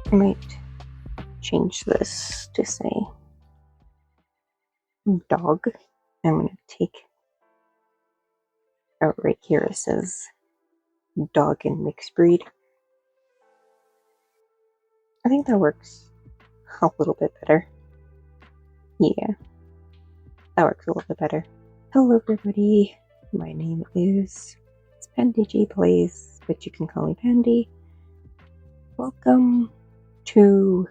I might change this to say dog. I'm going to take out right here it says dog and mixed breed. I think that works a little bit better. Yeah, that works a little bit better. Hello everybody, my name is Pandy Plays, but you can call me Pandy. Welcome to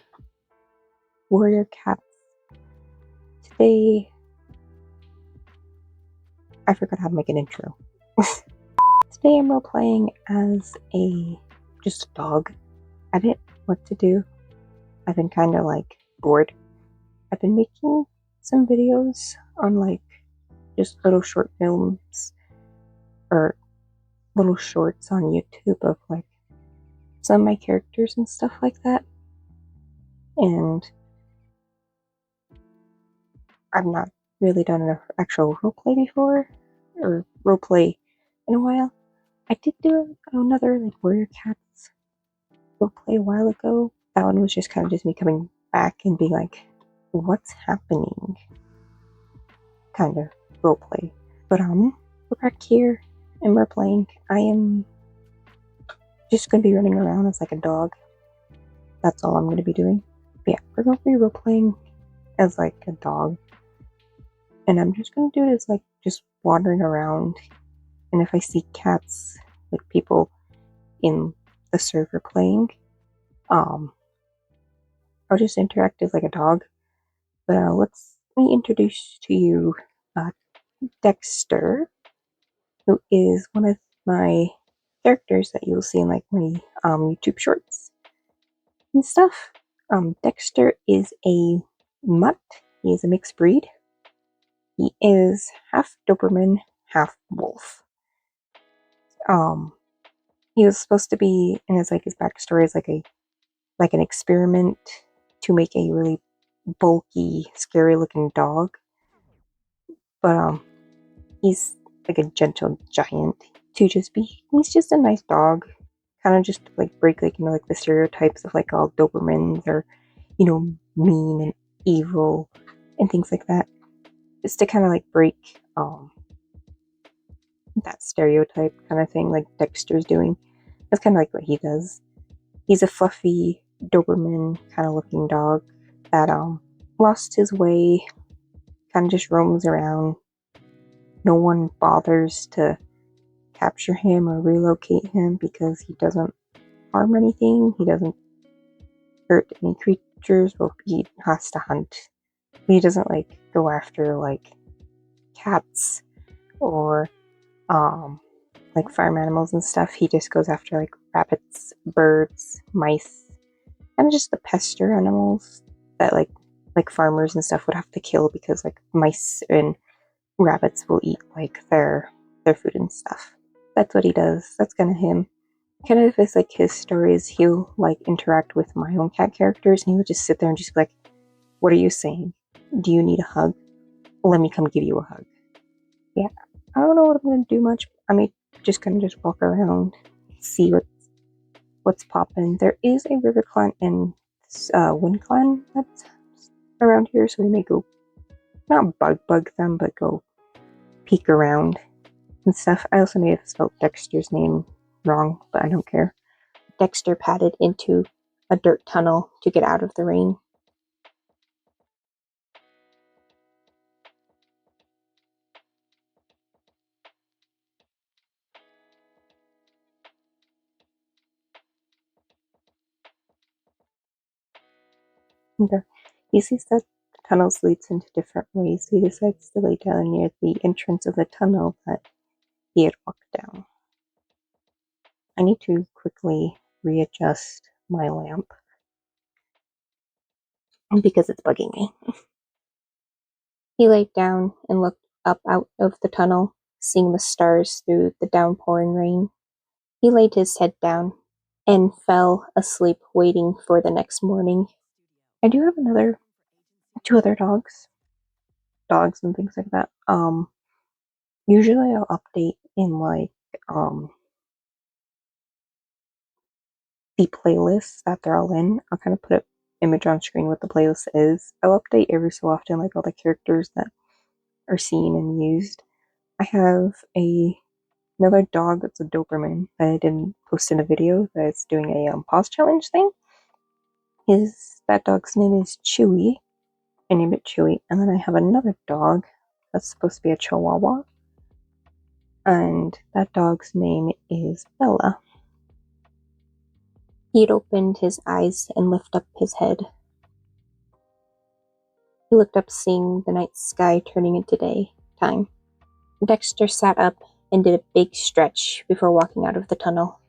Warrior Cats. Today, I forgot how to make an intro. Today I'm role-playing as just a dog. I didn't know what to do. I've been kind of like bored. I've been making some videos on like just little short films or little shorts on YouTube of like some of my characters and stuff like that. And I've not really done an actual roleplay before, or roleplay in a while. I did do another like Warrior Cats roleplay a while ago. That one was just kind of just me coming back and being like, what's happening? Kind of roleplay. But we're back here and we're playing. I am just gonna be running around as like a dog. That's all I'm gonna be doing. But yeah, we're gonna be roleplaying as like a dog. And I'm just gonna do it as like just wandering around. And if I see cats, like people in the server playing, I'll just interact as like a dog. But let me introduce to you Dexter, who is one of my characters that you'll see in like my YouTube shorts and stuff. Dexter is a mutt. He is a mixed breed. He is half Doberman, half wolf. He was supposed to be, and his backstory is like an experiment to make a really bulky, scary looking dog. But he's like a gentle giant to just be. He's just a nice dog, kind of just like break like like the stereotypes of like all Dobermans are mean and evil and things like that. Just to kind of like break that stereotype kind of thing like Dexter's doing. That's kind of like what he does. He's a fluffy Doberman kind of looking dog that lost his way, kind of just roams around. No one bothers to capture him or relocate him because he doesn't harm anything. He doesn't hurt any creatures. Well, he has to hunt. He doesn't like go after like cats or like farm animals and stuff. He just goes after like rabbits, birds, mice, and just the pester animals that like farmers and stuff would have to kill because like mice and rabbits will eat like their food and stuff. That's what he does. That's kind of him. Kind of is like his stories. He'll like interact with my own cat characters, and he would just sit there and just be like, "What are you saying? Do you need a hug? Let me come give you a hug." Yeah, I don't know what I'm gonna do much. I may just kind of just walk around, see what's popping. There is a river clan and wind clan that's around here, so we may go not bug them, but go peek around and stuff. I also may have spelled Dexter's name wrong, but I don't care. Dexter padded into a dirt tunnel to get out of the rain. Okay. He sees that the tunnels leads into different ways. He decides to lay down near the entrance of the tunnel that he had walked down. I need to quickly readjust my lamp because it's bugging me. He laid down and looked up out of the tunnel, seeing the stars through the downpouring rain. He laid his head down and fell asleep, waiting for the next morning. I do have two other dogs and things like that. Usually I'll update in like the playlists that they're all in. I'll kind of put an image on screen what the playlist is. I'll update every so often, like all the characters that are seen and used. I have another dog that's a Doberman that I didn't post in a video that's doing a pause challenge thing. That dog's name is Chewy. I named it Chewy. And then I have another dog that's supposed to be a Chihuahua. And that dog's name is Bella. He'd opened his eyes and lifted up his head. He looked up, seeing the night sky turning into daytime. Dexter sat up and did a big stretch before walking out of the tunnel.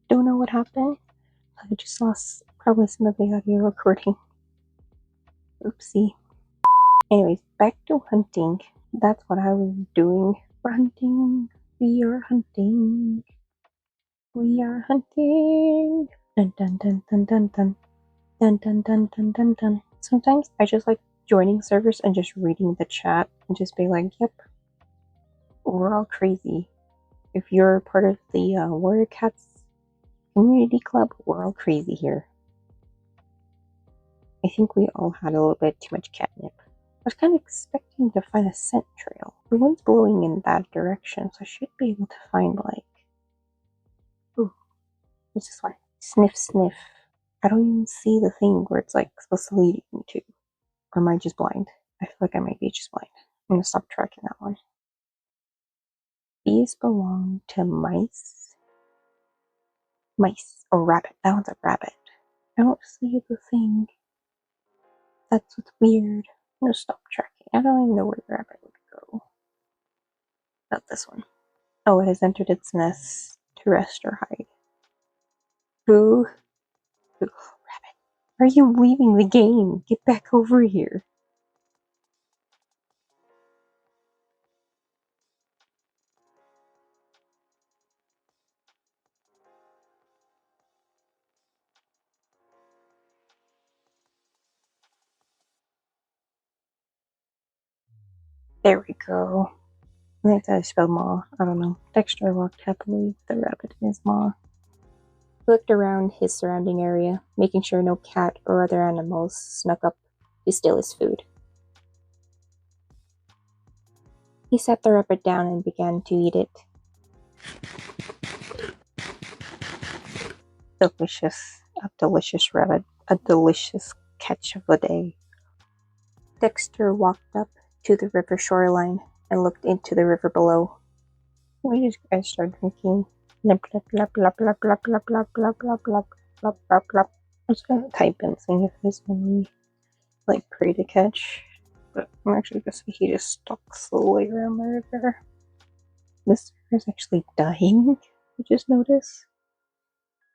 Don't know what happened. I just lost probably some of the audio recording. Oopsie. Anyways, back to hunting. That's what I was doing. We're hunting. We are hunting. We are hunting. Dun dun dun dun dun dun. Dun dun dun dun dun dun. Sometimes I just like joining servers and just reading the chat and just being like, yep, we're all crazy. If you're part of the Warrior Cats community club, we're all crazy here. I think we all had a little bit too much catnip. I was kind of expecting to find a scent trail. The wind's blowing in that direction, so I should be able to find, like... Ooh, what's this one? Sniff, sniff. I don't even see the thing where it's, like, supposed to lead me to. Or am I just blind? I feel like I might be just blind. I'm gonna stop tracking that one. These belong to mice. Mice. Or rabbit. That one's a rabbit. I don't see the thing. That's what's weird. I'm gonna stop tracking. I don't even know where the rabbit would go. Not this one. Oh, it has entered its nest to rest or hide. Boo. Boo. Rabbit. Are you leaving the game? Get back over here. There we go. I think that's spelled maw. I don't know. Dexter walked happily with the rabbit in his maw. He looked around his surrounding area, making sure no cat or other animals snuck up to steal his food. He set the rabbit down and began to eat it. Delicious. A delicious rabbit. A delicious catch of the day. Dexter walked up to the river shoreline and looked into the river below. We just guys start drinking. Blub, blub, blub, blub, blub, blub, blub, blub, blub, blub, blub, blub, blub, blub. I'm just gonna type in seeing if there's any like prey to catch. But I'm actually gonna say he just stalks slowly around the river. This river is actually dying, I just noticed.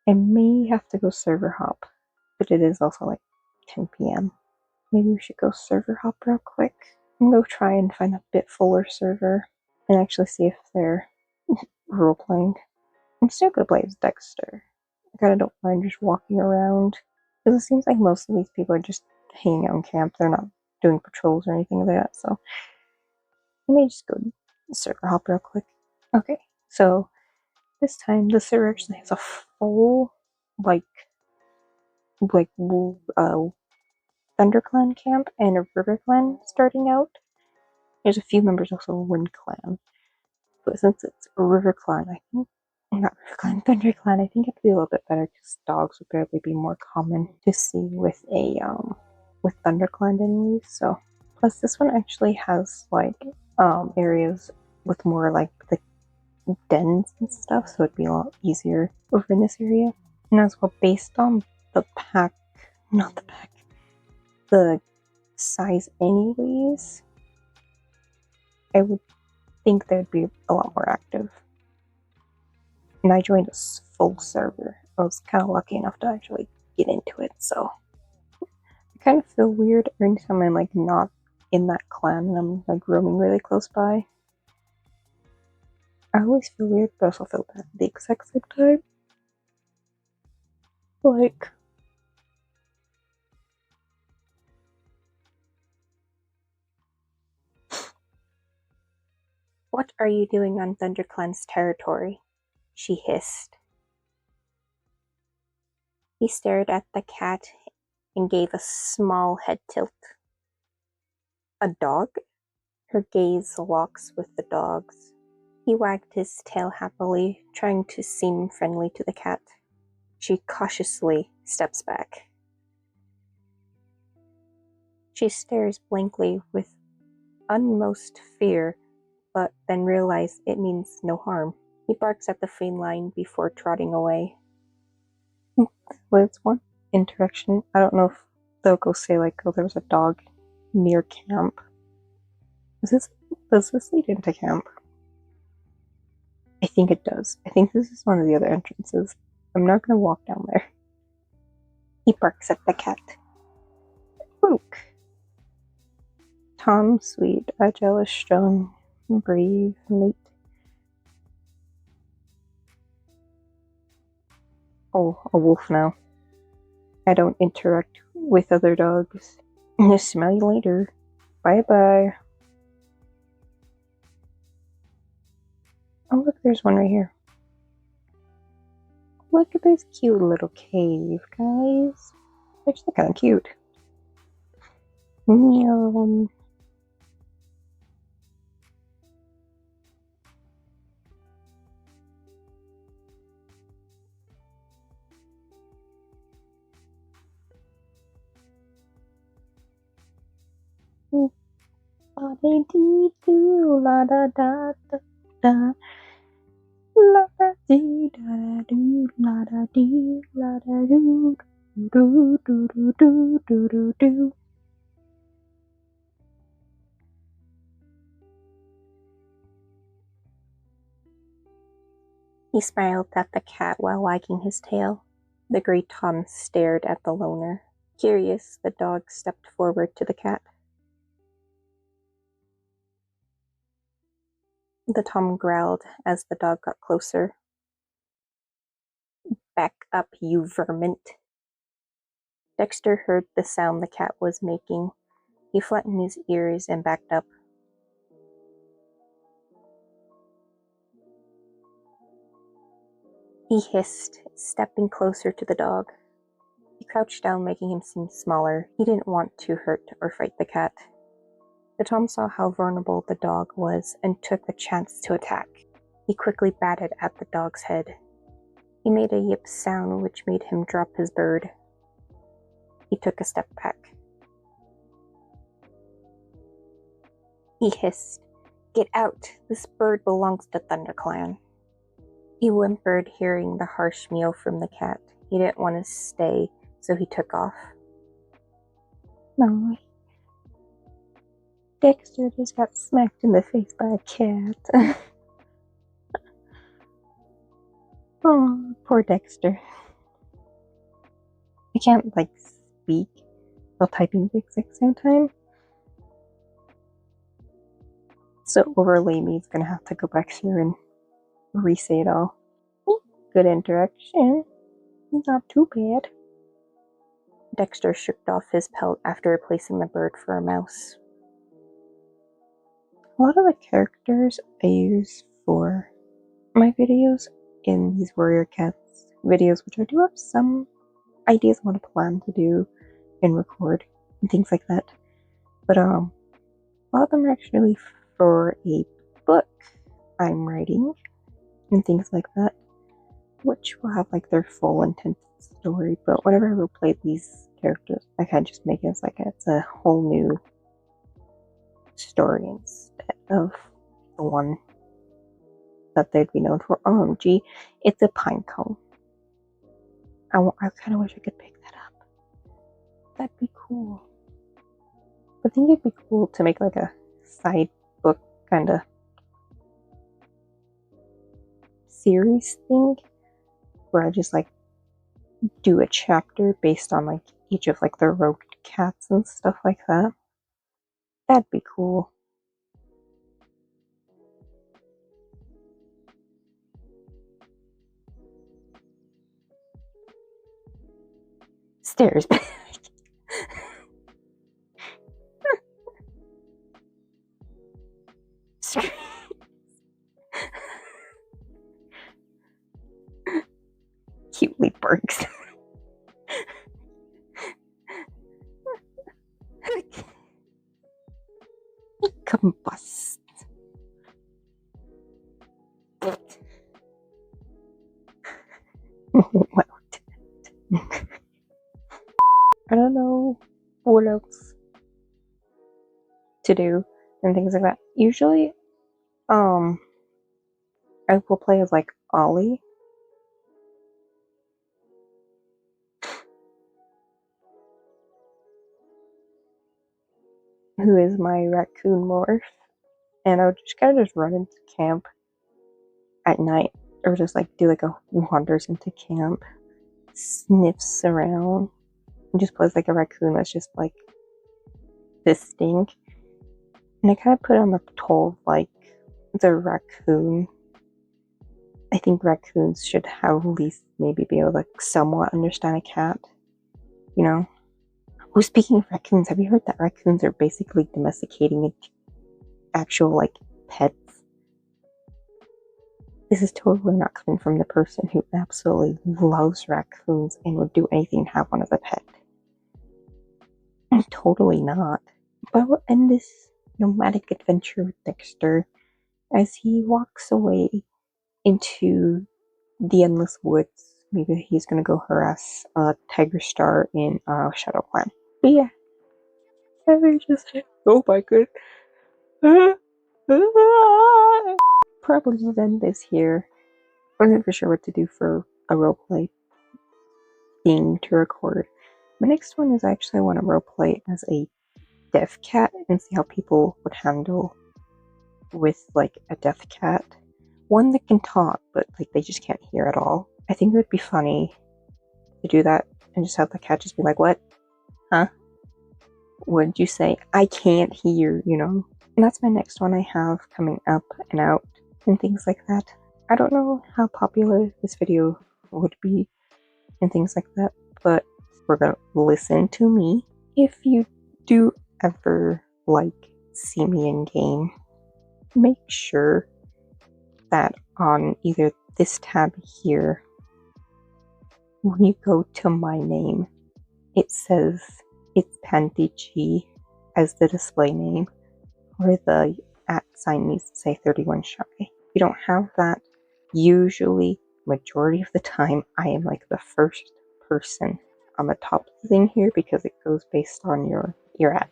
I may have to go server hop, but it is also like 10 p.m. Maybe we should go server hop real quick. I'm gonna go try and find a bit fuller server and actually see if they're role-playing. I'm still gonna play as Dexter. I kinda don't mind just walking around, because it seems like most of these people are just hanging out in camp. They're not doing patrols or anything like that, so I may just go server hop real quick. Okay, so this time the server actually has a full, ThunderClan camp and a RiverClan starting out. There's a few members also of Wind Clan. But since it's a RiverClan, I think not RiverClan, ThunderClan, I think it'd be a little bit better because dogs would probably be more common to see with with ThunderClan anyways. So plus this one actually has like areas with more like the dens and stuff, so it'd be a lot easier over in this area. And as well, based on the size anyways, I would think they'd be a lot more active. And I joined a full server. I was kind of lucky enough to actually get into it, so I kind of feel weird every time I'm like not in that clan and I'm like roaming really close by. I always feel weird, but I also feel bad at the exact same time. Like, what are you doing on ThunderClan's territory? She hissed. He stared at the cat and gave a small head tilt. A dog? Her gaze locks with the dog's. He wagged his tail happily, trying to seem friendly to the cat. She cautiously steps back. She stares blankly with utmost fear, but then realizes it means no harm. He barks at the feline before trotting away. Well, it's one interaction. I don't know if they'll go say, like, oh, there was a dog near camp. Does this lead into camp? I think it does. I think this is one of the other entrances. I'm not going to walk down there. He barks at the cat. Luke. Tom, sweet, agile, strong, brave, mate. Oh, a wolf now. I don't interact with other dogs. Smell you later. Bye-bye. Oh, look, there's one right here. Look at this cute little cave, guys. Actually kind of cute. Meow. La dee dee doo, la da da da da. La da dee da doo, la da dee, la da doo, doo doo doo doo doo doo doo. He smiled at the cat while wagging his tail. The grey Tom stared at the loner. Curious, the dog stepped forward to the cat. The Tom growled as the dog got closer. Back up, you vermint. Dexter heard the sound the cat was making. He flattened his ears and backed up. He hissed, stepping closer to the dog. He crouched down, making him seem smaller. He didn't want to hurt or fight the cat. The Tom saw how vulnerable the dog was and took the chance to attack. He quickly batted at the dog's head. He made a yip sound which made him drop his bird. He took a step back. He hissed, "Get out! This bird belongs to ThunderClan." He whimpered, hearing the harsh meow from the cat. He didn't want to stay, so he took off. No. Dexter just got smacked in the face by a cat. Oh, poor Dexter. I can't, like, speak while typing at the exact same time. So Overlay Me is gonna have to go back here and re-say it all. Good interaction. Not too bad. Dexter shook off his pelt after replacing the bird for a mouse. A lot of the characters I use for my videos in these Warrior Cats videos, which I do have some ideas on what I plan to do and record and things like that. But a lot of them are actually for a book I'm writing and things like that, which will have like their full intended story. But whenever I roleplay these characters, I kind of just make it as like it's a whole new story instead of the one that they'd be known for. OMG, it's a pine cone. I kind of wish I could pick that up. That'd be cool. I think it'd be cool to make like a side book kind of series thing where I just like do a chapter based on like each of like the rogue cats and stuff like that. That'd be cool. stares back. Cutely barks. Combust. Wow. I don't know what else to do and things like that. Usually, I will play as like Ollie. Who is my raccoon morph, and I would just kind of just run into camp at night, or just like do like a wanders into camp, sniffs around, and just plays like a raccoon that's just like this stink. And I kind of put on the toll of like the raccoon. I think raccoons should have at least maybe be able to like somewhat understand a cat, you know? Oh, speaking of raccoons, have you heard that raccoons are basically domesticating actual like pets? This is totally not coming from the person who absolutely loves raccoons and would do anything to have one as a pet. Totally not. But we'll end this nomadic adventure with Dexter as he walks away into the endless woods. Maybe he's gonna go harass TigerStar in Shadow Clan. But yeah, I just oh my god. Probably just end this here. I wasn't for sure what to do for a roleplay thing to record. My next one is actually I want to roleplay as a deaf cat and see how people would handle with like a deaf cat. One that can talk, but like they just can't hear at all. I think it would be funny to do that and just have the cat just be like, what? Huh? What did you say? I can't hear, you know? And that's my next one I have coming up and out and things like that. I don't know how popular this video would be and things like that, but we're gonna listen to me. If you do ever like see me in game, make sure that on either this tab here, when you go to my name, it says it's PantyG as the display name, or the @ needs to say 31 shy. If you don't have that, usually, majority of the time, I am like the first person on the top thing here because it goes based on your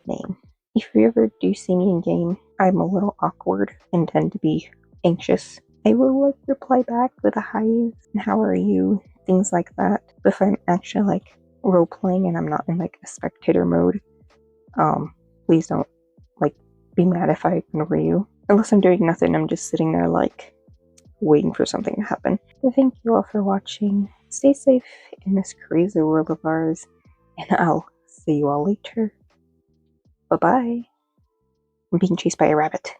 @name. If you ever do see me in game, I'm a little awkward and tend to be anxious. I will like reply back with a hi and how are you, things like that. But if I'm actually like role playing and I'm not in like a spectator mode, please don't like be mad if I ignore you. Unless I'm doing nothing, I'm just sitting there like waiting for something to happen. So thank you all for watching. Stay safe in this crazy world of ours, and I'll see you all later. Bye bye. I'm being chased by a rabbit.